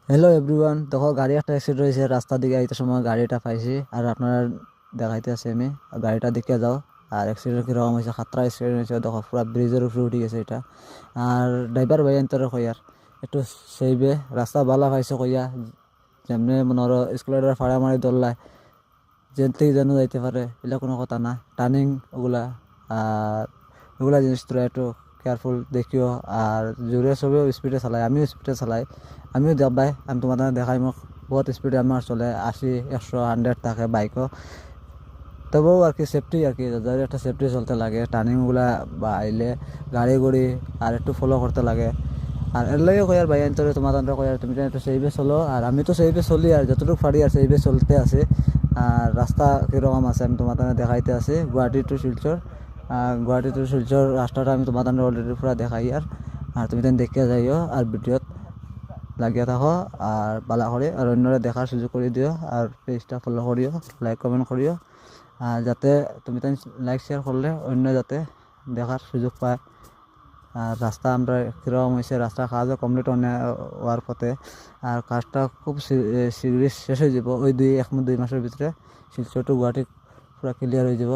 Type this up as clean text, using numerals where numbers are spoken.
Hello everyone, দেখো গাড়ি একটা অ্যাক্সিডেন্ট হয়েছে। রাস্তা দিকে আইতে সময় গাড়িটা পাইছি আর আপনারা দেখাইতে আছে আমি গাড়িটা দেখে যাও। আর অ্যাক্সিডেন্ট কীরকম হয়েছে, খাতরা অ্যাক্সিডেন্ট হয়েছে। দেখো পুরো ব্রিজের উপরে উঠে গেছে এটা। আর ড্রাইভার ভাই এন্তরে কইয়ার একটু সেইবে রাস্তা বালা পাইছে কইয়া, যেমনি মনে হলো স্কুলের ফাড়া মারি দৌড়লায় যেন থেকে যেন যাইতে পারে, এগুলো কোনো কথা না। টার্নিং ওগুলা আর ওগুলা জিনিস তোরা একটু কেয়ারফুল দেখিও। আর জোরে সবেও স্পিডে চালাই, আমিও স্পিডে চালাই, আমিও যাবাই। আমি তোমাদের দেখাই মোক বহুত স্পিডে আমার চলে, 80, 100, 100 থাকে বাইকও। তবুও আর কি সেফটি, আর কি যাদের একটা সেফটি চলতে লাগে। টার্নিংগুলা বা আইলে গাড়ি গুড়ি আর একটু ফলো করতে লাগে। আর এর লাগে কই আর ভাই আন্তরে তোমাদের কই আর তুমি একটু সেইভাবে চলো। আর আমি তো সেইভাবে চলি আর যতটুকু পারি আর সেইভাবে চলতে আছে। আর রাস্তা কীরকম আছে আমি তোমাদের দেখাইতে আছি। গুয়াহাটি টু শিলচর, গুয়াহাটি টু শিলচর রাস্তাটা আমি তোমাদের অলরেডি পুরা দেখাই। আর তুমি তাই দেখে যাইও আর ভিডিওত লাগিয়ে থাকো আর বালা করে আর অন্যরা দেখার সুযোগ করে দিও। আর পেজটা ফলো করিও, লাইক কমেন্ট করিও। আর যাতে তুমি তাই লাইক শেয়ার করলে অন্য যাতে দেখার সুযোগ পায়। আর রাস্তা আমরা কীরকম হয়েছে, রাস্তার কাজও কমপ্লিট হওয়ার পথে। আর কাজটা খুব শীঘ্রই শেষ হয়ে যাব। ওই 1 2 মাসের ভিতরে শিলচর টু গুয়াহাটি পুরো ক্লিয়ার হয়ে যাব।